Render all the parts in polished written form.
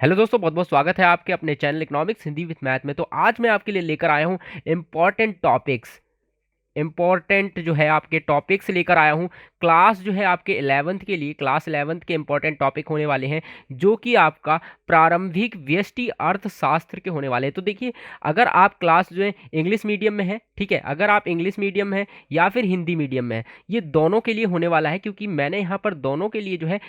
Hello दोस्तों, बहुत बहुत स्वागत है आपके अपने channel economics Hindi with math में। तो आज मैं आपके लिए लेकर आया हूँ इम्पॉर्टेंट टॉपिक्स, इंपॉर्टेंट जो है आपके टॉपिक्स लेकर आया हूँ। क्लास जो है आपके 11th के लिए, क्लास 11th के इंपॉर्टेंट टॉपिक होने वाले हैं, जो कि आपका प्रारंभिक व्यष्टि अर्थशास्त्र के होने वाले हैं। तो देखिए, अगर आप क्लास जो है इंग्लिश मीडियम में है, ठीक है, अगर आप इंग्लिश मीडियम में है या फिर हिंदी मीडियम में है, ये दोनों के लिए होने वाला है, क्योंकि मैंने यहाँ पर दोनों के लिए जो है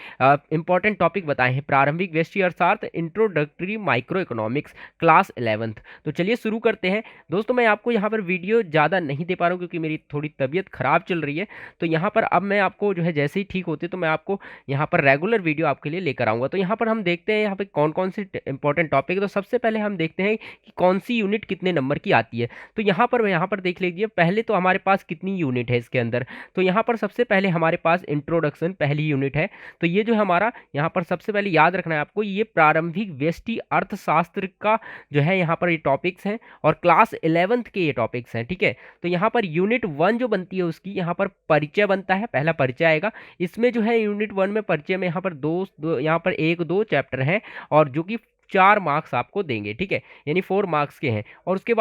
इंपॉर्टेंट टॉपिक बताए हैं। प्रारंभिक व्यष्टि अर्थशास्त्र, introductory micro economics, class 11th। तो चलिए शुरू करते हैं। दोस्तों, मैं आपको यहाँ पर वीडियो ज़्यादा नहीं दे पा रहा हूँ क्योंकि मेरी थोड़ी तबीयत ख़राब चल रही है। तो यहाँ पर अब मैं आपको जो है जैसे ही ठीक होती है तो मैं आपको यहाँ पर रेगुलर वीडियो आपके लिए लेकर आऊँगा। तो यहाँ पर हम देखते हैं यहाँ पे कौन कौन सी इंपॉर्टेंट टॉपिक है। तो सबसे पहले हम देखते हैं कि कौन सी यूनिट कितने नंबर की आती है। तो यहाँ पर देख लीजिए, पहले तो हमारे पास कितनी यूनिट है इसके अंदर। तो यहाँ पर सबसे पहले हमारे पास इंट्रोडक्शन पहली यूनिट है। तो ये जो हमारा यहाँ पर सबसे पहले याद रखना है आपको, ये प्रारंभिक व्यष्टि अर्थशास्त्र का जो है यहाँ पर ये टॉपिक्स हैं और क्लास 11th के ये टॉपिक्स हैं, ठीक है। तो यहाँ पर यूनिट 1 जो बनती है उसकी यहाँ पर परिचय बनता है, पहला परिचय आएगा। इसमें जो है यूनिट 1 में परिचय में यहाँ पर यहाँ पर एक दो चैप्टर हैं और जो कि 4 मार्क्स आपको देंगे, ठीक है, यानी 4 मार्क्स के हैं। और उसके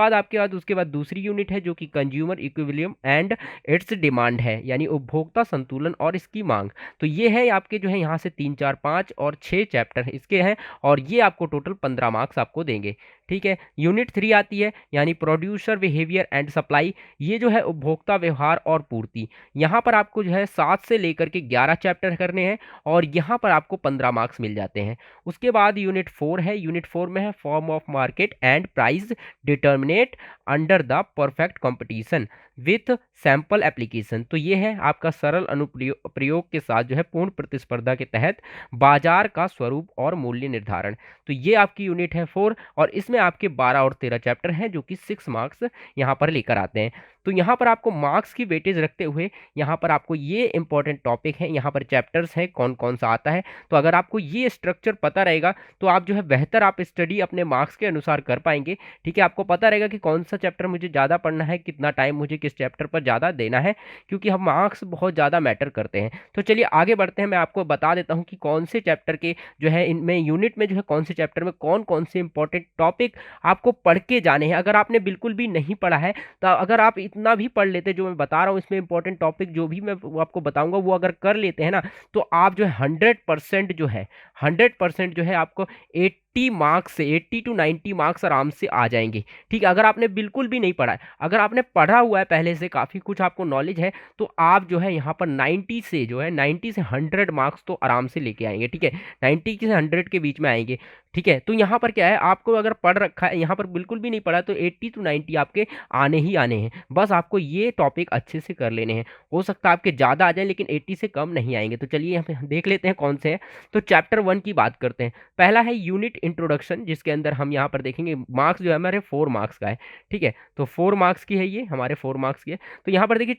बाद दूसरी यूनिट है जो कि consumer equilibrium and it's demand है, यानी उपभोक्ता संतुलन और इसकी मांग। तो ये है आपके जो है यहाँ से 3 4 5 और 6 चैप्टर इसके हैं और ये आपको टोटल 15 मार्क्स आपको देंगे, ठीक है। यूनिट 3 आती है, यानी प्रोड्यूसर बिहेवियर एंड सप्लाई। ये जो है उपभोक्ता व्यवहार और पूर्ति। यहाँ पर आपको जो है 7 से लेकर के 11 चैप्टर करने हैं और यहाँ पर आपको 15 मार्क्स मिल जाते हैं। उसके बाद यूनिट 4 है। यूनिट 4 में है form of market and price determinate under the perfect competition with sample application. तो ये है आपका सरल अनुप्रयोग प्रयोग के साथ जो है पूर्ण प्रतिस्पर्धा के तहत बाजार का स्वरूप और मूल्य निर्धारण। तो ये आपकी यूनिट है 4 और इसमें आपके 12 और 13 चैप्टर हैं जो कि 6 मार्क्स यहाँ पर लेकर आते हैं। तो यहाँ पर आपको मार्क्स की वेटेज रखते हुए यहाँ पर आपको ये इंपॉर्टेंट टॉपिक है, यहाँ पर चैप्टर्स हैं कौन कौन सा आता है। तो अगर आपको ये स्ट्रक्चर पता रहेगा तो आप जो है बेहतर आप स्टडी अपने मार्क्स के अनुसार कर पाएंगे, ठीक है। आपको पता रहेगा कि कौन सा चैप्टर मुझे ज़्यादा पढ़ना है, कितना टाइम मुझे किस चैप्टर पर ज़्यादा देना है, क्योंकि हम मार्क्स बहुत ज़्यादा मैटर करते हैं। तो चलिए आगे बढ़ते हैं, मैं आपको बता देता हूँ कि कौन से चैप्टर के जो है इनमें यूनिट में जो है कौन से चैप्टर में कौन कौन से इंपॉर्टेंट टॉपिक आपको पढ़ के जाने हैं। अगर आपने बिल्कुल भी नहीं पढ़ा है तो अगर आप इतना भी पढ़ लेते जो मैं बता रहा हूँ इसमें इंपॉर्टेंट टॉपिक जो भी मैं वो आपको बताऊंगा वो अगर कर लेते हैं ना, तो आप जो है 100% जो है 100% जो है आपको 80 मार्क्स से 80 टू 90 मार्क्स आराम से आ जाएंगे, ठीक है। अगर आपने बिल्कुल भी नहीं पढ़ा है, अगर आपने पढ़ा हुआ है पहले से काफ़ी कुछ आपको नॉलेज है, तो आप जो है यहाँ पर 90 से जो है 90 से 100 मार्क्स तो आराम से लेके आएंगे, ठीक है। 90 से 100 के बीच में आएंगे, ठीक है। तो यहाँ पर क्या है, आपको अगर पढ़ रखा है, यहाँ पर बिल्कुल भी नहीं पढ़ा तो 80 टू 90 आपके आने ही आने हैं। बस आपको ये टॉपिक अच्छे से कर लेने हैं। हो सकता है आपके ज़्यादा आ जाए लेकिन 80 से कम नहीं आएंगे। तो चलिए हम देख लेते हैं कौन से हैं। तो चैप्टर 1 की बात करते हैं। पहला है यूनिट इंट्रोडक्शन, जिसके अंदर हम यहाँ पर देखेंगे मार्क्स जो है हमारे 4 मार्क्स का है, ठीक है। तो 4 मार्क्स की है, ये हमारे 4 मार्क्स की है। तो यहाँ पर देखिए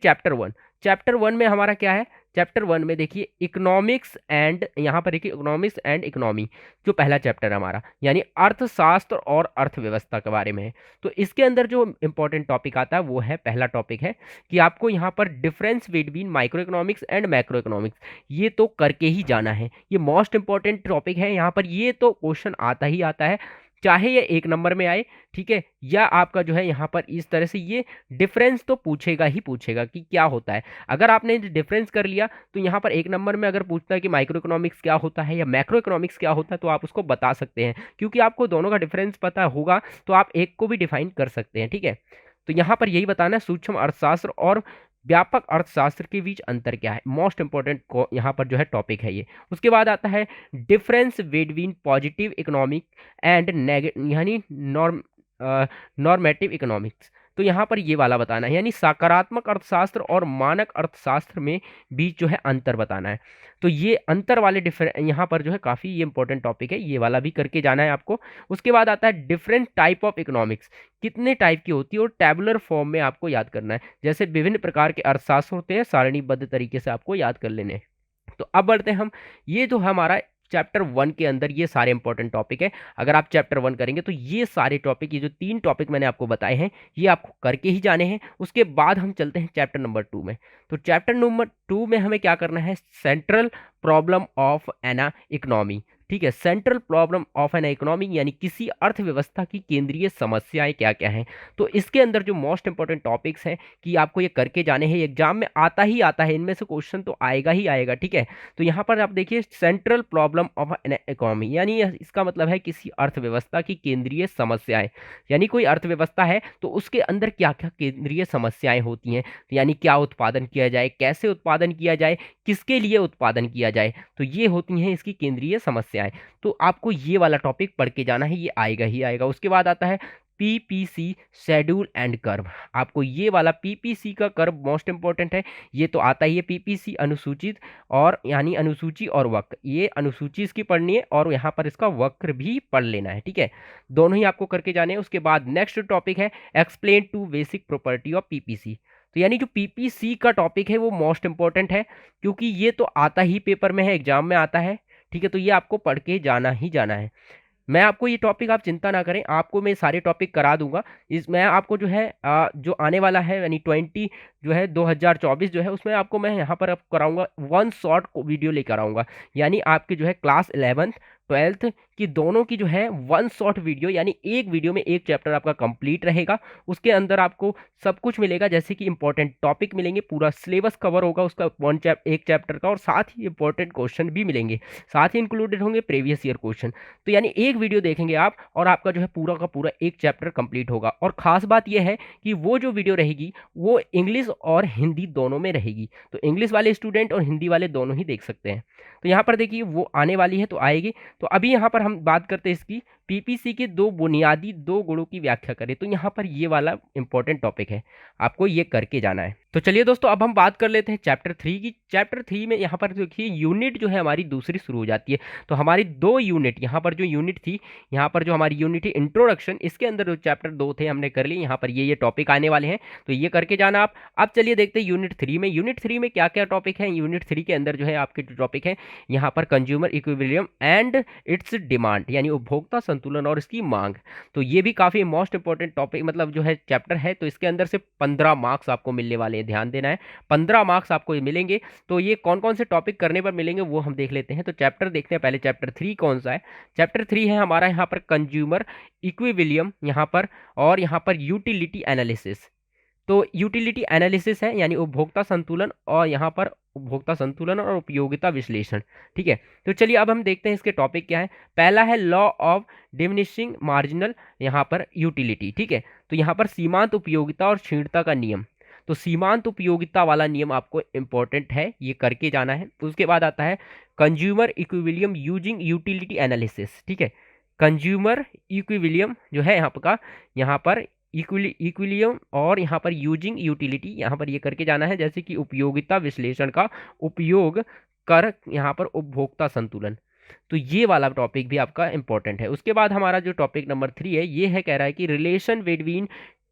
चैप्टर 1 में हमारा क्या है, चैप्टर 1 में देखिए इकोनॉमिक्स एंड, यहाँ पर देखिए इकोनॉमिक्स एंड इकोनॉमी जो पहला चैप्टर है हमारा, यानी अर्थशास्त्र और अर्थव्यवस्था के बारे में है। तो इसके अंदर जो इंपॉर्टेंट टॉपिक आता है वो है, पहला टॉपिक है कि आपको यहाँ पर difference between micro economics and macro economics, ये तो करके ही जाना है। ये मोस्ट इंपॉर्टेंट टॉपिक है, यहाँ पर ये तो क्वेश्चन आता ही आता है, चाहे ये 1 नंबर में आए, ठीक है, या आपका जो है यहाँ पर इस तरह से ये डिफरेंस तो पूछेगा ही पूछेगा कि क्या होता है। अगर आपने डिफरेंस कर लिया तो यहाँ पर 1 नंबर में अगर पूछता है कि माइक्रो इकोनॉमिक्स क्या होता है या मैक्रो इकोनॉमिक्स क्या होता है, तो आप उसको बता सकते हैं, क्योंकि आपको दोनों का डिफरेंस पता होगा तो आप एक को भी डिफाइन कर सकते हैं, ठीक है। तो यहाँ पर यही बताना है सूक्ष्म अर्थशास्त्र और व्यापक अर्थशास्त्र के बीच अंतर क्या है। मोस्ट इंपॉर्टेंट यहाँ पर जो है टॉपिक है ये। उसके बाद आता है difference between positive economic and यानी नॉर्मेटिव इकोनॉमिक्स। तो यहाँ पर ये वाला बताना है, यानी सकारात्मक अर्थशास्त्र और मानक अर्थशास्त्र में बीच जो है अंतर बताना है। तो ये अंतर वाले यहाँ पर जो है काफ़ी ये इंपॉर्टेंट टॉपिक है, ये वाला भी करके जाना है आपको। उसके बाद आता है डिफरेंट टाइप ऑफ इकोनॉमिक्स, कितने टाइप की होती है और टेबुलर फॉर्म में आपको याद करना है। जैसे विभिन्न प्रकार के अर्थशास्त्र होते हैं, सारणीबद्ध तरीके से आपको याद कर लेने हैं। तो अब बढ़ते हैं हम, ये जो हमारा चैप्टर 1 के अंदर ये सारे इंपॉर्टेंट टॉपिक है। अगर आप चैप्टर 1 करेंगे तो ये सारे टॉपिक, ये जो 3 टॉपिक मैंने आपको बताए हैं ये आपको करके ही जाने हैं। उसके बाद हम चलते हैं चैप्टर नंबर 2 में। तो चैप्टर नंबर 2 में हमें क्या करना है, central problem of an economy. ठीक है। Central problem of an economy यानी किसी अर्थव्यवस्था की केंद्रीय समस्याएं क्या क्या हैं। तो इसके अंदर जो मोस्ट इंपॉर्टेंट टॉपिक्स हैं कि आपको ये करके जाने हैं, एग्जाम में आता ही आता है, इनमें से क्वेश्चन तो आएगा ही आएगा, ठीक है। तो यहाँ पर आप देखिए central problem of an economy यानी इसका मतलब है किसी अर्थव्यवस्था की केंद्रीय समस्याएं, यानी कोई अर्थव्यवस्था है तो उसके अंदर क्या क्या केंद्रीय समस्याएं होती हैं, यानी क्या उत्पादन किया जाए, कैसे उत्पादन किया जाए, किसके लिए उत्पादन किया जाए, तो ये होती हैं इसकी केंद्रीय समस्याएं। तो आपको ये वाला टॉपिक पढ़ के जाना है, ये आएगा ही आएगा। उसके बाद आता है पीपीसी शेड्यूल एंड कर्व। आपको ये वाला पीपीसी का कर्व मोस्ट इंपॉर्टेंट है, ये तो आता ही है। पीपीसी अनुसूचित और यानी अनुसूची और वक्र, ये अनुसूची इसकी पढ़नी है और यहाँ पर इसका वक्र भी पढ़ लेना है, ठीक है। दोनों ही आपको करके जाने हैं। उसके बाद नेक्स्ट टॉपिक है explain to basic property of PPC. तो यानी जो पीपीसी का टॉपिक है वो मोस्ट इंपॉर्टेंट है, क्योंकि ये तो आता ही पेपर में है, एग्जाम में आता है, ठीक है। तो ये आपको पढ़ के जाना ही जाना है। मैं आपको ये टॉपिक, आप चिंता ना करें, आपको मैं सारे टॉपिक करा दूंगा। इस मैं आपको जो है जो आने वाला है यानी 2024 जो है उसमें आपको मैं यहाँ पर कराऊंगा वन शॉर्ट वीडियो लेकर आऊँगा। यानी आपके जो है क्लास 11th 12th की दोनों की जो है वन शॉर्ट वीडियो, यानी एक वीडियो में एक चैप्टर आपका कंप्लीट रहेगा। उसके अंदर आपको सब कुछ मिलेगा, जैसे कि इंपॉर्टेंट टॉपिक मिलेंगे, पूरा सिलेबस कवर होगा उसका एक चैप्टर का, और साथ ही इंपॉर्टेंट क्वेश्चन भी मिलेंगे, साथ ही इंक्लूडेड होंगे प्रीवियस ईयर क्वेश्चन। तो यानी एक वीडियो देखेंगे आप और आपका जो है पूरा का पूरा एक चैप्टर कंप्लीट होगा। और खास बात यह है कि वो जो वीडियो रहेगी वो इंग्लिश और हिंदी दोनों में रहेगी, तो इंग्लिश वाले स्टूडेंट और हिंदी वाले दोनों ही देख सकते हैं। तो यहाँ पर देखिए वो आने वाली है तो आएगी। तो अभी यहाँ पर हम बात करते हैं इसकी पीपीसी के दो बुनियादी दो गुणों की व्याख्या करें। तो यहाँ पर ये वाला इंपॉर्टेंट टॉपिक है, आपको ये करके जाना है। तो चलिए दोस्तों अब हम बात कर लेते हैं चैप्टर 3 की। चैप्टर 3 में यहाँ पर देखिए यूनिट जो है हमारी दूसरी शुरू हो जाती है। तो हमारी दो यूनिट, यहाँ पर जो यूनिट थी, यहाँ पर जो हमारी यूनिट थी इंट्रोडक्शन, इसके अंदर जो चैप्टर 2 थे हमने कर लिए। यहाँ पर ये टॉपिक आने वाले हैं, तो ये करके जाना आप। अब चलिए देखते हैं यूनिट 3 में। यूनिट 3 में क्या क्या टॉपिक है। यूनिट 3 के अंदर जो है आपके जो टॉपिक है यहाँ पर consumer equilibrium and it's demand, यानी उपभोक्ता संतुलन और इसकी मांग। तो ये भी काफी मोस्ट इंपॉर्टेंट टॉपिक मतलब जो है चैप्टर है। तो इसके अंदर से 15 मार्क्स आपको मिलने वाले हैं, ध्यान देना है, 15 मार्क्स आपको मिलेंगे। तो ये कौन कौन से टॉपिक करने पर मिलेंगे वो हम देख लेते हैं। तो चैप्टर देखते हैं पहले, चैप्टर 3 कौन सा है। चैप्टर 3 है हमारा यहाँ पर कंज्यूमर इक्विलिब्रियम यहाँ पर, और यहाँ पर यूटिलिटी एनालिसिस। तो यूटिलिटी एनालिसिस है यानी उपभोक्ता संतुलन, और यहाँ पर उपभोक्ता संतुलन और उपयोगिता विश्लेषण, ठीक है। तो चलिए अब हम देखते हैं इसके टॉपिक क्या है। पहला है लॉ ऑफ डिमिनिशिंग मार्जिनल यहाँ पर यूटिलिटी, ठीक है। तो यहाँ पर सीमांत उपयोगिता और क्षीणता का नियम। तो सीमांत उपयोगिता वाला नियम आपको इंपॉर्टेंट है, ये करके जाना है। उसके बाद आता है consumer equilibrium using utility analysis, ठीक है। कंज्यूमर इक्विलिब्रियम जो है यहाँ पर इक्विलिब्रियम और यहाँ पर यूजिंग यूटिलिटी, यहाँ पर ये करके जाना है, जैसे कि उपयोगिता विश्लेषण का उपयोग कर यहाँ पर उपभोक्ता संतुलन। तो ये वाला टॉपिक भी आपका इंपॉर्टेंट है। उसके बाद हमारा जो टॉपिक नंबर 3 है ये है, कह रहा है कि रिलेशन बिटवीन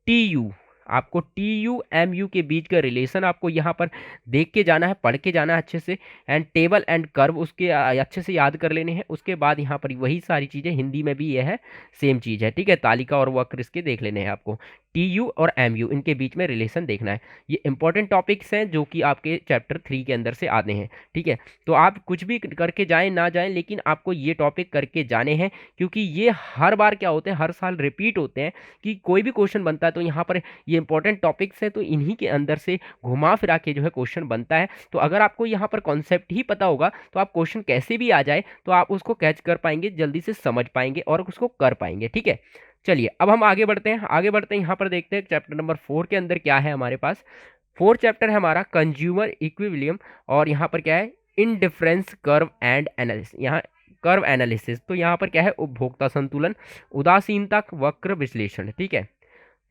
टीयू, आपको टीयू एमयू के बीच का रिलेशन आपको यहाँ पर देख के जाना है, पढ़ के जाना है अच्छे से। एंड टेबल एंड कर्व उसके अच्छे से याद कर लेने हैं। उसके बाद यहाँ पर वही सारी चीज़ें हिंदी में भी यह है, सेम चीज़ है, ठीक है। तालिका और वक्र इसके देख लेने हैं आपको। टीयू और एमयू इनके बीच में रिलेशन देखना है। ये इंपॉर्टेंट टॉपिक्स हैं जो कि आपके चैप्टर 3 के अंदर से आते हैं, ठीक है। तो आप कुछ भी करके जाएं ना जाएं, लेकिन आपको ये टॉपिक करके जाने हैं, क्योंकि ये हर बार क्या होते हैं, हर साल रिपीट होते हैं कि कोई भी क्वेश्चन बनता है तो यहाँ पर ये इंपॉर्टेंट टॉपिक्स है, तो इन्हीं के अंदर से घुमा फिरा के जो है क्वेश्चन बनता है। तो अगर आपको यहाँ पर कॉन्सेप्ट ही पता होगा तो आप क्वेश्चन कैसे भी आ जाए तो आप उसको कैच कर पाएंगे, जल्दी से समझ पाएंगे और उसको कर पाएंगे, ठीक है। चलिए अब हम आगे बढ़ते हैं यहाँ पर देखते हैं चैप्टर नंबर 4 के अंदर क्या है हमारे पास। 4 चैप्टर है हमारा कंज्यूमर इक्विलिब्रियम, और यहाँ पर क्या है इनडिफरेंस कर्व एंड एनालिसिस, यहाँ कर्व एनालिसिस। तो यहाँ पर क्या है उपभोक्ता संतुलन, उदासीनता वक्र विश्लेषण, ठीक है।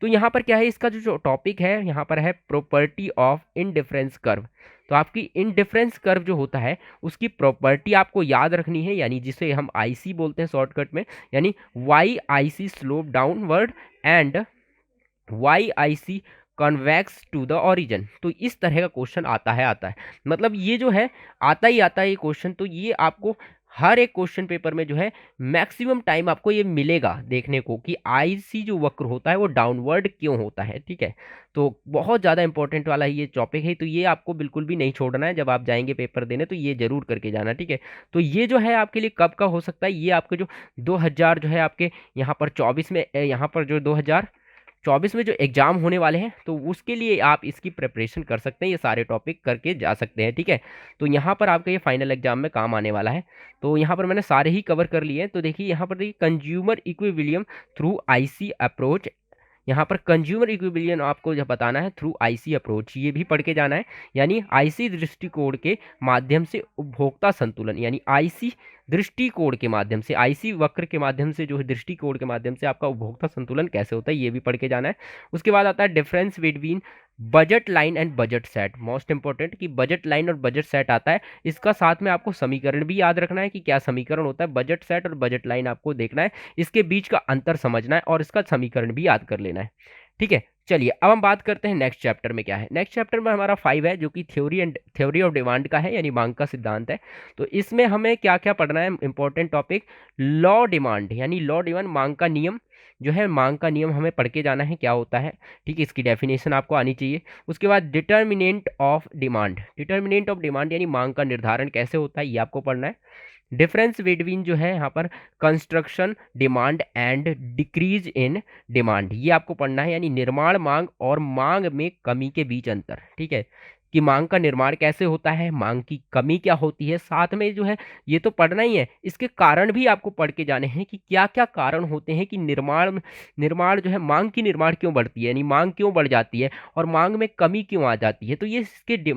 तो यहाँ पर क्या है इसका जो टॉपिक है यहाँ पर है प्रॉपर्टी ऑफ इनडिफरेंस कर्व। तो आपकी इनडिफरेंस कर्व जो होता है उसकी प्रॉपर्टी आपको याद रखनी है, यानी जिसे हम आईसी बोलते हैं शॉर्टकट में, यानी why IC slope downward and why IC convex to the origin. तो इस तरह का क्वेश्चन आता है मतलब ये जो है आता ही आता है ये क्वेश्चन। तो ये आपको हर एक क्वेश्चन पेपर में जो है मैक्सिमम टाइम आपको ये मिलेगा देखने को कि आईसी जो वक्र होता है वो डाउनवर्ड क्यों होता है, ठीक है। तो बहुत ज़्यादा इंपॉर्टेंट वाला ये टॉपिक है, तो ये आपको बिल्कुल भी नहीं छोड़ना है। जब आप जाएंगे पेपर देने तो ये जरूर करके जाना, ठीक है। तो ये जो है आपके लिए कब का हो सकता है, ये आपके जो 2000 जो है आपके यहाँ पर 24 में, यहाँ पर जो 2024 में जो एग्जाम होने वाले हैं, तो उसके लिए आप इसकी प्रिपरेशन कर सकते हैं, ये सारे टॉपिक करके जा सकते हैं, ठीक है। तो यहाँ पर आपका ये फाइनल एग्जाम में काम आने वाला है। तो यहाँ पर मैंने सारे ही कवर कर लिए हैं। तो देखिए यहाँ पर देखिए consumer equilibrium through IC approach, यहाँ पर कंज्यूमर इक्विलिब्रियम आपको जब बताना है थ्रू आईसी अप्रोच, ये भी पढ़ के जाना है। यानी आईसी दृष्टिकोण के माध्यम से उपभोक्ता संतुलन, यानी आईसी दृष्टिकोण के माध्यम से, आईसी वक्र के माध्यम से जो है दृष्टिकोण के माध्यम से आपका उपभोक्ता संतुलन कैसे होता है, ये भी पढ़ के जाना है। उसके बाद आता है difference between budget line and budget set, most important कि बजट लाइन और बजट सेट आता है। इसका साथ में आपको समीकरण भी याद रखना है कि क्या समीकरण होता है, बजट सेट और बजट लाइन आपको देखना है, इसके बीच का अंतर समझना है और इसका समीकरण भी याद कर लेना है, ठीक है। चलिए अब हम बात करते हैं नेक्स्ट चैप्टर में क्या है। नेक्स्ट चैप्टर में हमारा 5 है जो कि थ्योरी ऑफ डिमांड का है, यानी मांग का सिद्धांत है। तो इसमें हमें क्या क्या पढ़ना है, इंपॉर्टेंट टॉपिक लॉ डिमांड, यानी लॉ डिमांड मांग का नियम जो है, मांग का नियम हमें पढ़ के जाना है क्या होता है, ठीक है। इसकी डेफिनेशन आपको आनी चाहिए। उसके बाद determinant of demand, determinant of demand यानी मांग का निर्धारण कैसे होता है, ये आपको पढ़ना है। डिफरेंस बिटवीन जो है यहाँ पर construction demand and decrease in demand, ये आपको पढ़ना है, यानी निर्माण मांग और मांग में कमी के बीच अंतर, ठीक है। कि मांग का निर्माण कैसे होता है, मांग की कमी क्या होती है, साथ में जो है ये तो पढ़ना ही है, इसके कारण भी आपको पढ़ के जाने हैं कि क्या क्या कारण होते हैं कि निर्माण निर्माण जो है, मांग की निर्माण क्यों बढ़ती है, यानी मांग क्यों बढ़ जाती है और मांग में कमी क्यों आ जाती है। तो ये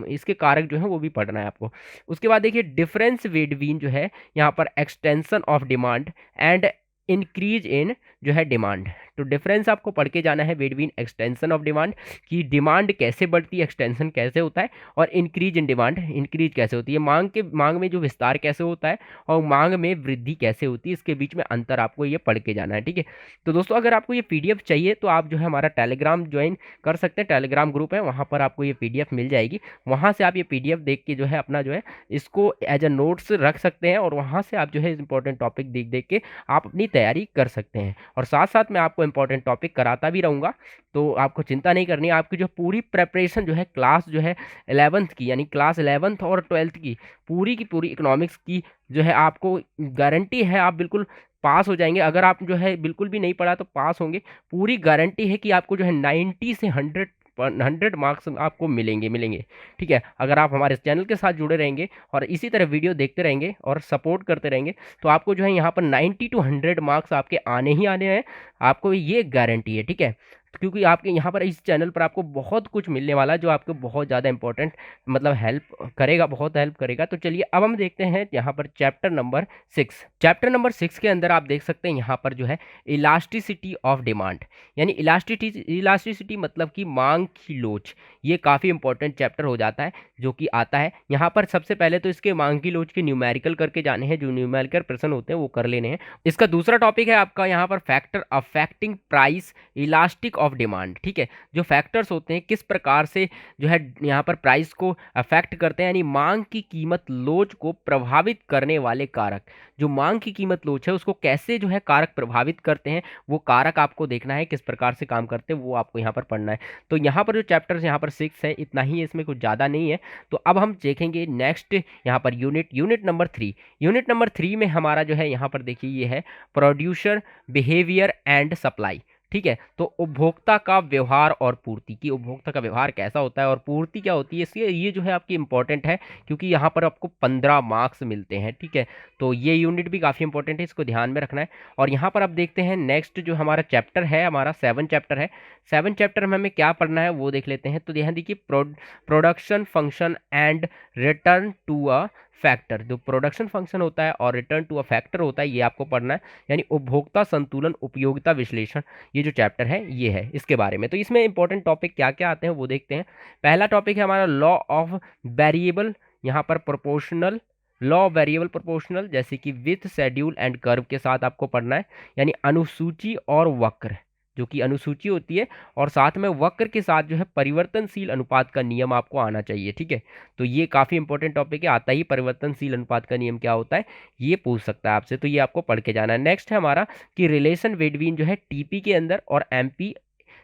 इसके कारक जो है वो भी पढ़ना है आपको। उसके बाद देखिए डिफरेंस बिटवीन जो है यहाँ पर extension of demand and increase in जो है डिमांड। तो डिफरेंस आपको पढ़ के जाना है बिटवीन एक्सटेंशन ऑफ डिमांड, कि डिमांड कैसे बढ़ती है, एक्सटेंशन कैसे होता है, और इंक्रीज इन डिमांड, इंक्रीज कैसे होती है, मांग में जो विस्तार कैसे होता है और मांग में वृद्धि कैसे होती है, इसके बीच में अंतर आपको ये पढ़ के जाना है, ठीक है। तो दोस्तों अगर आपको ये पीडीएफ चाहिए तो आप जो है हमारा टेलीग्राम ज्वाइन कर सकते हैं, टेलीग्राम ग्रुप है, वहाँ पर आपको ये पीडीएफ मिल जाएगी। वहाँ से आप ये पीडीएफ देख के जो है अपना जो है इसको एज अ नोट्स रख सकते हैं और वहाँ से आप जो है इंपॉर्टेंट टॉपिक देख देख के आप अपनी तैयारी कर सकते हैं। और साथ साथ मैं आपको इंपॉर्टेंट टॉपिक कराता भी रहूँगा, तो आपको चिंता नहीं करनी है। आपकी जो पूरी प्रेपरेशन जो है क्लास जो है 11th की, यानी क्लास 11th और 12th की पूरी इकोनॉमिक्स की जो है आपको गारंटी है, आप बिल्कुल पास हो जाएंगे। अगर आप जो है बिल्कुल भी नहीं पढ़ा तो पास होंगे, पूरी गारंटी है कि आपको जो है 90 से 100 मार्क्स आपको मिलेंगे, ठीक है। अगर आप हमारे चैनल के साथ जुड़े रहेंगे और इसी तरह वीडियो देखते रहेंगे और सपोर्ट करते रहेंगे तो आपको जो है यहाँ पर 90 to 100 मार्क्स आपके आने ही आने हैं, आपको ये गारंटी है, ठीक है। क्योंकि आपके यहाँ पर इस चैनल पर आपको बहुत कुछ मिलने वाला है जो आपको बहुत ज़्यादा इंपॉर्टेंट मतलब हेल्प करेगा, बहुत हेल्प करेगा। तो चलिए अब हम देखते हैं यहाँ पर चैप्टर नंबर 6। चैप्टर नंबर 6 के अंदर आप देख सकते हैं यहाँ पर जो है इलास्टिसिटी ऑफ डिमांड, यानी इलास्टिसिटी मतलब कि मांग की लोच। ये काफ़ी इंपॉर्टेंट चैप्टर हो जाता है जो कि आता है यहाँ पर। सबसे पहले तो इसके मांग की लोच के न्यूमेरिकल करके जाने हैं, जो न्यूमेरिकल प्रश्न होते हैं वो कर लेने हैं। इसका दूसरा टॉपिक है आपका यहाँ पर factor affecting price elastic of demand, ठीक है। जो फैक्टर्स होते हैं किस प्रकार से जो है यहाँ पर प्राइस को अफेक्ट करते हैं, यानी मांग की कीमत लोच को प्रभावित करने वाले कारक। जो मांग की कीमत लोच है उसको कैसे जो है कारक प्रभावित करते हैं, वो कारक आपको देखना है किस प्रकार से काम करते हैं, वो आपको यहाँ पर पढ़ना है। तो यहाँ पर जो चैप्टर यहाँ पर 6 है इतना ही है, इसमें कुछ ज़्यादा नहीं है। तो अब हम देखेंगे नेक्स्ट यहाँ per unit number 3। Unit number 3 में हमारा जो है यहाँ पर देखिए ये है प्रोड्यूसर बिहेवियर एंड सप्लाई, ठीक है। तो उपभोक्ता का व्यवहार और पूर्ति, की उपभोक्ता का व्यवहार कैसा होता है और पूर्ति क्या होती है, इसलिए ये जो है आपकी इंपॉर्टेंट है क्योंकि यहाँ पर आपको 15 मार्क्स मिलते हैं, ठीक है। तो ये यूनिट भी काफ़ी इंपॉर्टेंट है, इसको ध्यान में रखना है। और यहाँ पर आप देखते हैं नेक्स्ट जो हमारा चैप्टर है, हमारा 7 चैप्टर है। 7 चैप्टर में हमें क्या पढ़ना है वो देख लेते हैं। तो यहाँ देखिए production function and return to a factor, जो प्रोडक्शन फंक्शन होता है और रिटर्न टू अ फैक्टर होता है, ये आपको पढ़ना है। यानी उपभोक्ता संतुलन उपयोगिता विश्लेषण, ये जो चैप्टर है ये है इसके बारे में। तो इसमें इंपॉर्टेंट टॉपिक क्या क्या आते हैं वो देखते हैं। पहला टॉपिक है हमारा लॉ ऑफ वेरिएबल, यहाँ पर प्रोपोर्शनल, लॉ वेरिएबल प्रोपोर्शनल, जैसे कि विथ शेड्यूल एंड कर्व के साथ आपको पढ़ना है। यानी अनुसूची और वक्र, जो कि अनुसूची होती है, और साथ में वक्र के साथ जो है परिवर्तनशील अनुपात का नियम आपको आना चाहिए। ठीक है, तो ये काफ़ी इंपॉर्टेंट टॉपिक है, आता ही परिवर्तनशील अनुपात का नियम क्या होता है ये पूछ सकता है आपसे, तो ये आपको पढ़ के जाना है। नेक्स्ट है हमारा कि रिलेशन बिटवीन जो है टीपी के अंदर और एमपी,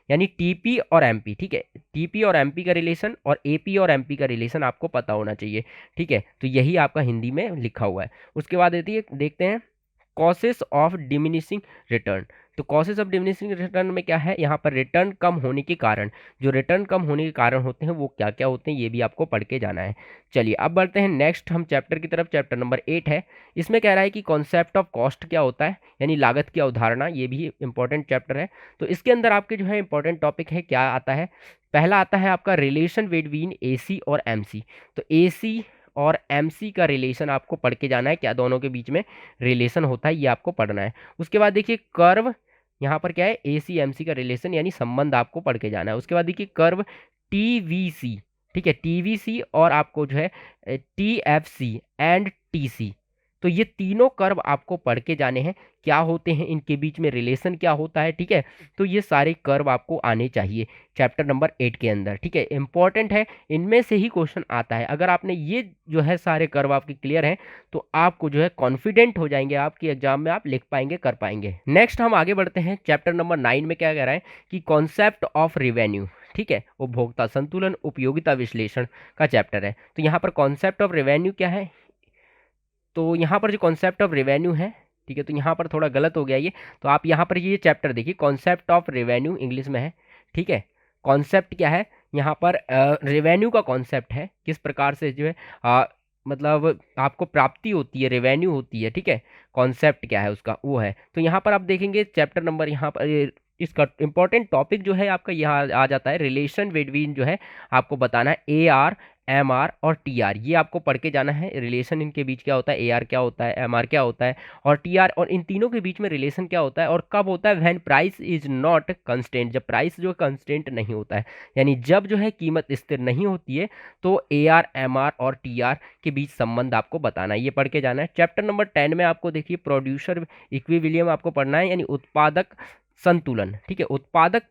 यानी टीपी और एमपी। ठीक है, टीपी और एमपी का रिलेशन और एपी और एमपी का रिलेशन आपको पता होना चाहिए। ठीक है, तो यही आपका हिंदी में लिखा हुआ है। उसके बाद देखते हैं कॉसेस ऑफ डिमिनिशिंग रिटर्न। तो कॉसेस ऑफ डिमिनिशिंग रिटर्न में क्या है, यहाँ पर रिटर्न कम होने के कारण, जो रिटर्न कम होने के कारण होते हैं वो क्या क्या होते हैं ये भी आपको पढ़ के जाना है। चलिए अब बढ़ते हैं नेक्स्ट हम चैप्टर की तरफ। चैप्टर नंबर 8 है, इसमें कह रहा है कि कॉन्सेप्ट ऑफ कॉस्ट क्या होता है, यानी लागत की अवधारणा, ये भी इंपॉर्टेंट चैप्टर है। तो इसके अंदर आपके जो है इंपॉर्टेंट टॉपिक है, क्या आता है, पहला आता है आपका रिलेशन बिटवीन एसी और एमसी। तो एसी और एमसी का रिलेशन आपको पढ़ के जाना है, क्या दोनों के बीच में रिलेशन होता है ये आपको पढ़ना है। उसके बाद देखिए कर्व, यहाँ पर क्या है ए सी एम सी का रिलेशन यानी संबंध आपको पढ़ के जाना है। उसके बाद देखिए कर्व टी वी सी, ठीक है, टी वी सी और आपको जो है T F C and T C, तो ये तीनों कर्व आपको पढ़ के जाने हैं, क्या होते हैं इनके बीच में रिलेशन क्या होता है। ठीक है, तो ये सारे कर्व आपको आने चाहिए चैप्टर नंबर 8 के अंदर। ठीक है, इंपॉर्टेंट है, इनमें से ही क्वेश्चन आता है। अगर आपने ये जो है सारे कर्व आपके क्लियर हैं तो आपको जो है कॉन्फिडेंट हो जाएंगे, आपकी एग्जाम में आप लिख पाएंगे, कर पाएंगे। नेक्स्ट हम आगे बढ़ते हैं चैप्टर नंबर 9 में, क्या कह रहा है कि कॉन्सेप्ट ऑफ रिवेन्यू। ठीक है, उपभोक्ता संतुलन उपयोगिता विश्लेषण का चैप्टर है। तो यहाँ पर कॉन्सेप्ट ऑफ रेवेन्यू क्या है, तो यहाँ पर जो कॉन्सेप्ट ऑफ रेवेन्यू है, ठीक है, तो यहाँ पर थोड़ा गलत हो गया ये, तो आप यहाँ पर ये चैप्टर देखिए, कॉन्सेप्ट ऑफ रेवेन्यू इंग्लिश में है। ठीक है, कॉन्सेप्ट क्या है, यहाँ पर रेवेन्यू का कॉन्सेप्ट है, किस प्रकार से जो है मतलब आपको प्राप्ति होती है, रेवेन्यू होती है। ठीक है, कॉन्सेप्ट क्या है उसका वो है। तो यहाँ पर आप देखेंगे चैप्टर नंबर, यहाँ पर इसका इंपॉर्टेंट टॉपिक जो है आपका यहाँ आ जाता है, रिलेशन बिटवीन जो है आपको बताना है ए आर एम आर और टी आर, ये आपको पढ़ के जाना है, रिलेशन इनके बीच क्या होता है, ए आर क्या होता है, एम आर क्या होता है और टी आर, और इन तीनों के बीच में रिलेशन क्या होता है और कब होता है, when price is not constant, जब प्राइस जो कंस्टेंट नहीं होता है, यानी जब जो है कीमत स्थिर नहीं होती है, तो ए आर एम आर और टी आर के बीच संबंध आपको बताना है, ये पढ़ के जाना है। चैप्टर नंबर 10 में आपको देखिए प्रोड्यूसर इक्विलिब्रियम आपको पढ़ना है, यानी उत्पादक संतुलन। ठीक है, उत्पादक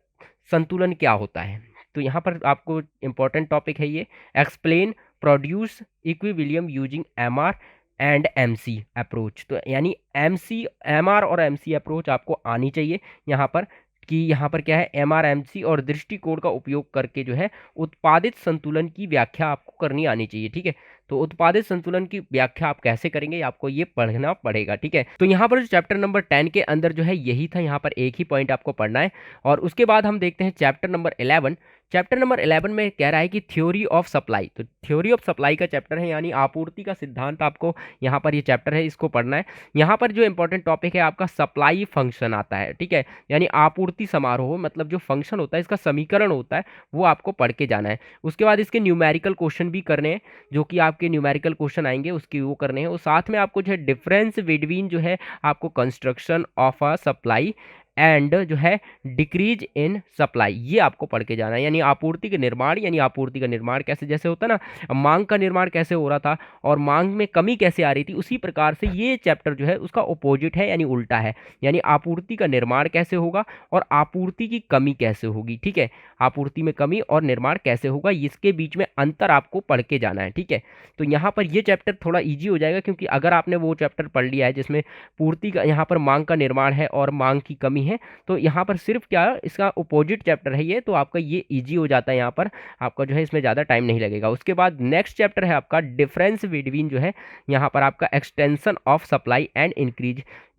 संतुलन क्या होता है, तो यहाँ पर आपको इंपॉर्टेंट टॉपिक है ये, explain produce equilibrium using M R and M C approach. तो यानी एम सी, एम आर और एम सी अप्रोच आपको आनी चाहिए यहाँ पर, कि यहाँ पर क्या है, एम आर एम सी और दृष्टिकोण का उपयोग करके जो है उत्पादित संतुलन की व्याख्या आपको करनी आनी चाहिए। ठीक है, तो उत्पादित संतुलन की व्याख्या आप कैसे करेंगे आपको ये पढ़ना पड़ेगा। ठीक है, तो यहाँ पर जो चैप्टर नंबर 10 के अंदर जो है यही था, यहाँ पर एक ही पॉइंट आपको पढ़ना है। और उसके बाद हम देखते हैं चैप्टर नंबर 11। चैप्टर नंबर 11 में कह रहा है कि थ्योरी ऑफ सप्लाई, तो थ्योरी ऑफ सप्लाई का चैप्टर है, यानी आपूर्ति का सिद्धांत आपको यहाँ पर ये चैप्टर है, इसको पढ़ना है। यहाँ पर जो इंपॉर्टेंट टॉपिक है आपका सप्लाई फंक्शन आता है। ठीक है, यानी आपूर्ति समारोह, मतलब जो फंक्शन होता है इसका समीकरण होता है वो आपको पढ़ के जाना है। उसके बाद इसके न्यूमेरिकल क्वेश्चन भी करने हैं, जो कि आपके न्यूमेरिकल क्वेश्चन आएंगे उसकी वो करने हैं। और साथ में आपको जो है डिफरेंस बिटवीन जो है आपको construction of a supply and जो है डिक्रीज इन सप्लाई, ये आपको पढ़ के जाना है, यानी आपूर्ति के निर्माण, यानी आपूर्ति का निर्माण कैसे, जैसे होता है ना मांग का निर्माण कैसे हो रहा था और मांग में कमी कैसे आ रही थी, उसी प्रकार से ये चैप्टर जो है उसका अपोजिट है, यानी उल्टा है, यानी आपूर्ति का निर्माण कैसे होगा और आपूर्ति की कमी कैसे होगी। ठीक है, आपूर्ति में कमी और निर्माण कैसे होगा, इसके बीच में अंतर आपको पढ़ के जाना है। ठीक है, तो यहाँ पर ये चैप्टर थोड़ा ईजी हो जाएगा, क्योंकि अगर आपने वो चैप्टर पढ़ लिया है जिसमें पूर्ति का, यहाँ पर मांग का निर्माण है और मांग की कमी है, तो यहाँ पर सिर्फ क्या इसका अपोजिट चैप्टर है ये, तो आपका ये इजी हो जाता है, यहाँ पर आपका जो है इसमें ज़्यादा टाइम नहीं लगेगा। उसके बाद नेक्स्ट चैप्टर है आपका डिफरेंस बिटवीन जो है यहाँ पर आपका extension of supply and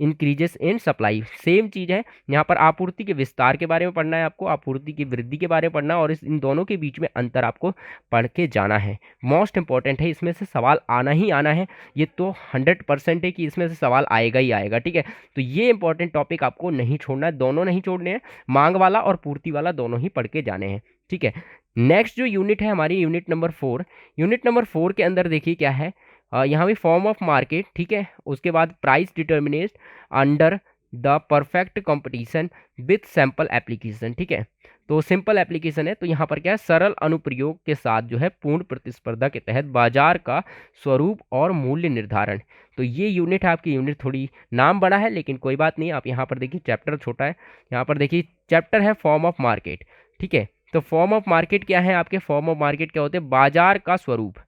increases in supply, same चीज़ है, यहाँ पर आपूर्ति के विस्तार के बारे में पढ़ना है आपको, आपूर्ति की वृद्धि के बारे में पढ़ना है, और इन दोनों के बीच में अंतर आपको पढ़ के जाना है। मोस्ट इंपॉर्टेंट है, इसमें से सवाल आना ही आना है, ये तो 100% है कि इसमें से सवाल आएगा ही आएगा। ठीक है, तो ये इंपॉर्टेंट टॉपिक आपको नहीं छोड़ना है, दोनों नहीं छोड़ने हैं, मांग वाला और पूर्ति वाला दोनों ही पढ़ के जाने हैं। ठीक है, नेक्स्ट जो यूनिट है हमारी यूनिट नंबर 4, यूनिट नंबर 4 के अंदर देखिए क्या है, यहाँ भी फॉर्म ऑफ मार्केट। ठीक है, उसके बाद price determinate under the perfect competition with sample application. ठीक है, तो सिंपल एप्लीकेशन है। तो यहाँ पर क्या है, सरल अनुप्रयोग के साथ जो है पूर्ण प्रतिस्पर्धा के तहत बाजार का स्वरूप और मूल्य निर्धारण। तो ये यूनिट है आपकी, यूनिट थोड़ी नाम बड़ा है लेकिन कोई बात नहीं। आप यहाँ पर देखिए चैप्टर छोटा है, यहाँ पर देखिए चैप्टर है फॉर्म ऑफ मार्केट। ठीक है, तो फॉर्म ऑफ मार्केट क्या है आपके, फॉर्म ऑफ मार्केट क्या होते हैं, बाजार का स्वरूप।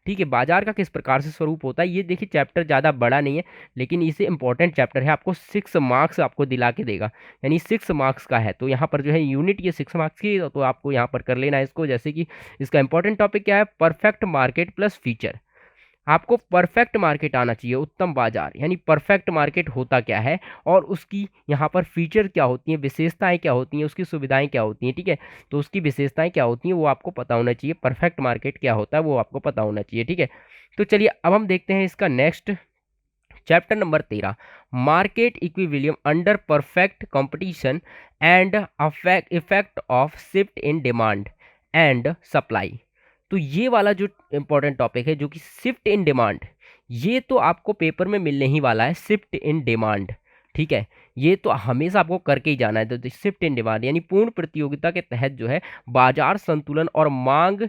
ठीक है, बाजार का किस प्रकार से स्वरूप होता है, ये देखिए चैप्टर ज़्यादा बड़ा नहीं है लेकिन इसे इंपॉर्टेंट चैप्टर है, आपको 6 मार्क्स आपको दिला के देगा, यानी 6 मार्क्स का है। तो यहाँ पर जो है यूनिट ये 6 मार्क्स की, तो आपको यहाँ पर कर लेना है इसको। जैसे कि इसका इंपॉर्टेंट टॉपिक क्या है, परफेक्ट मार्केट प्लस फीचर। आपको परफेक्ट मार्केट आना चाहिए, उत्तम बाजार, यानी परफेक्ट मार्केट होता क्या है और उसकी यहाँ पर फीचर क्या होती हैं, विशेषताएं क्या होती हैं, उसकी सुविधाएं क्या होती हैं। ठीक है, तो उसकी विशेषताएं क्या होती हैं वो आपको पता होना चाहिए, परफेक्ट मार्केट क्या होता है वो आपको पता होना चाहिए। ठीक है, तो चलिए अब हम देखते हैं इसका next chapter number 13, market equilibrium under perfect competition and effect of shift in demand and supply. तो ये वाला जो इंपॉर्टेंट टॉपिक है जो कि शिफ्ट इन डिमांड, ये तो आपको पेपर में मिलने ही वाला है, शिफ्ट इन डिमांड। ठीक है, ये तो हमेशा आपको करके ही जाना है। तो शिफ्ट इन डिमांड यानी पूर्ण प्रतियोगिता के तहत जो है बाजार संतुलन और मांग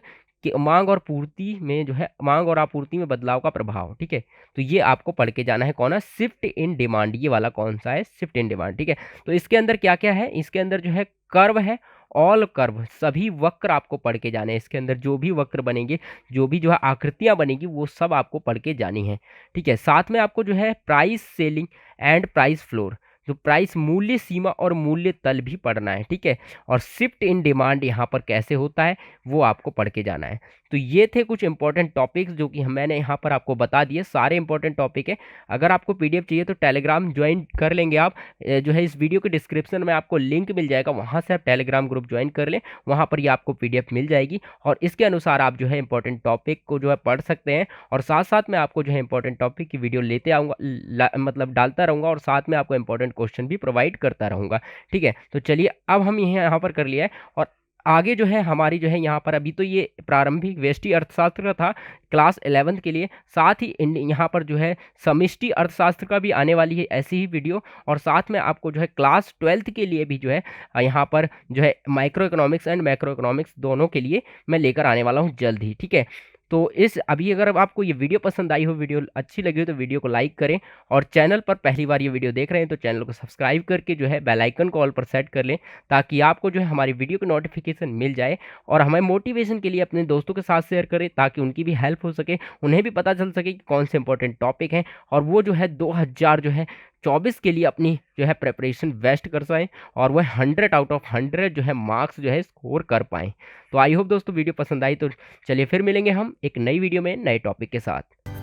और पूर्ति में जो है, मांग और आपूर्ति में बदलाव का प्रभाव। ठीक है, तो ये आपको पढ़ के जाना है, कौन है, शिफ्ट इन डिमांड, ये वाला कौन सा है, शिफ्ट इन डिमांड। ठीक है, तो इसके अंदर क्या क्या है, इसके अंदर जो है कर्व है, ऑल कर्व, सभी वक्र आपको पढ़ के जाने हैं। इसके अंदर जो भी वक्र बनेंगे, जो भी जो है आकृतियां बनेगी वो सब आपको पढ़ के जानी है। ठीक है, साथ में आपको जो है price selling and price floor, जो प्राइस मूल्य सीमा और मूल्य तल भी पढ़ना है। ठीक है, और शिफ्ट इन डिमांड यहाँ पर कैसे होता है वो आपको पढ़ के जाना है। तो ये थे कुछ इंपॉर्टेंट टॉपिक्स जो कि मैंने यहाँ पर आपको बता दिए, सारे इंपॉर्टेंट टॉपिक है। अगर आपको पीडीएफ चाहिए तो टेलीग्राम ज्वाइन कर लेंगे आप, जो है इस वीडियो के डिस्क्रिप्शन में आपको लिंक मिल जाएगा, वहाँ से आप टेलीग्राम ग्रुप ज्वाइन कर लें, वहाँ पर ये आपको पीडीएफ मिल जाएगी और इसके अनुसार आप जो है इंपॉर्टेंट टॉपिक को जो है पढ़ सकते हैं। और साथ साथ में आपको जो है इंपॉर्टेंट टॉपिक की वीडियो लेते आऊँगा, मतलब डालता रहूँगा और साथ में आपको इंपॉर्टेंट क्वेश्चन भी प्रोवाइड करता रहूँगा। ठीक है, तो चलिए अब हम यहाँ पर कर लिया है और आगे जो है हमारी जो है यहाँ पर, अभी तो ये प्रारंभिक व्यष्टि अर्थशास्त्र का था क्लास 11 के लिए, साथ ही यहाँ पर जो है समष्टि अर्थशास्त्र का भी आने वाली है ऐसी ही वीडियो, और साथ में आपको जो है क्लास 12th के लिए भी जो है यहाँ पर जो है micro economics and macro economics दोनों के लिए मैं लेकर आने वाला हूँ जल्द ही। ठीक है, तो इस अभी अगर आपको ये वीडियो पसंद आई हो, वीडियो अच्छी लगी हो तो वीडियो को लाइक करें, और चैनल पर पहली बार ये वीडियो देख रहे हैं तो चैनल को सब्सक्राइब करके जो है बेल आइकन को ऑल पर सेट कर लें, ताकि आपको जो है हमारी वीडियो की नोटिफिकेशन मिल जाए। और हमें मोटिवेशन के लिए अपने दोस्तों के साथ शेयर करें ताकि उनकी भी हेल्प हो सके, उन्हें भी पता चल सके कि कौन से इंपॉर्टेंट टॉपिक हैं और वो जो है 2024 के लिए अपनी जो है प्रिपरेशन बेस्ट कर पाएँ और वह 100 आउट ऑफ 100 जो है मार्क्स जो है स्कोर कर पाएँ। तो आई होप दोस्तों वीडियो पसंद आई, तो चलिए फिर मिलेंगे हम एक नई वीडियो में नए टॉपिक के साथ।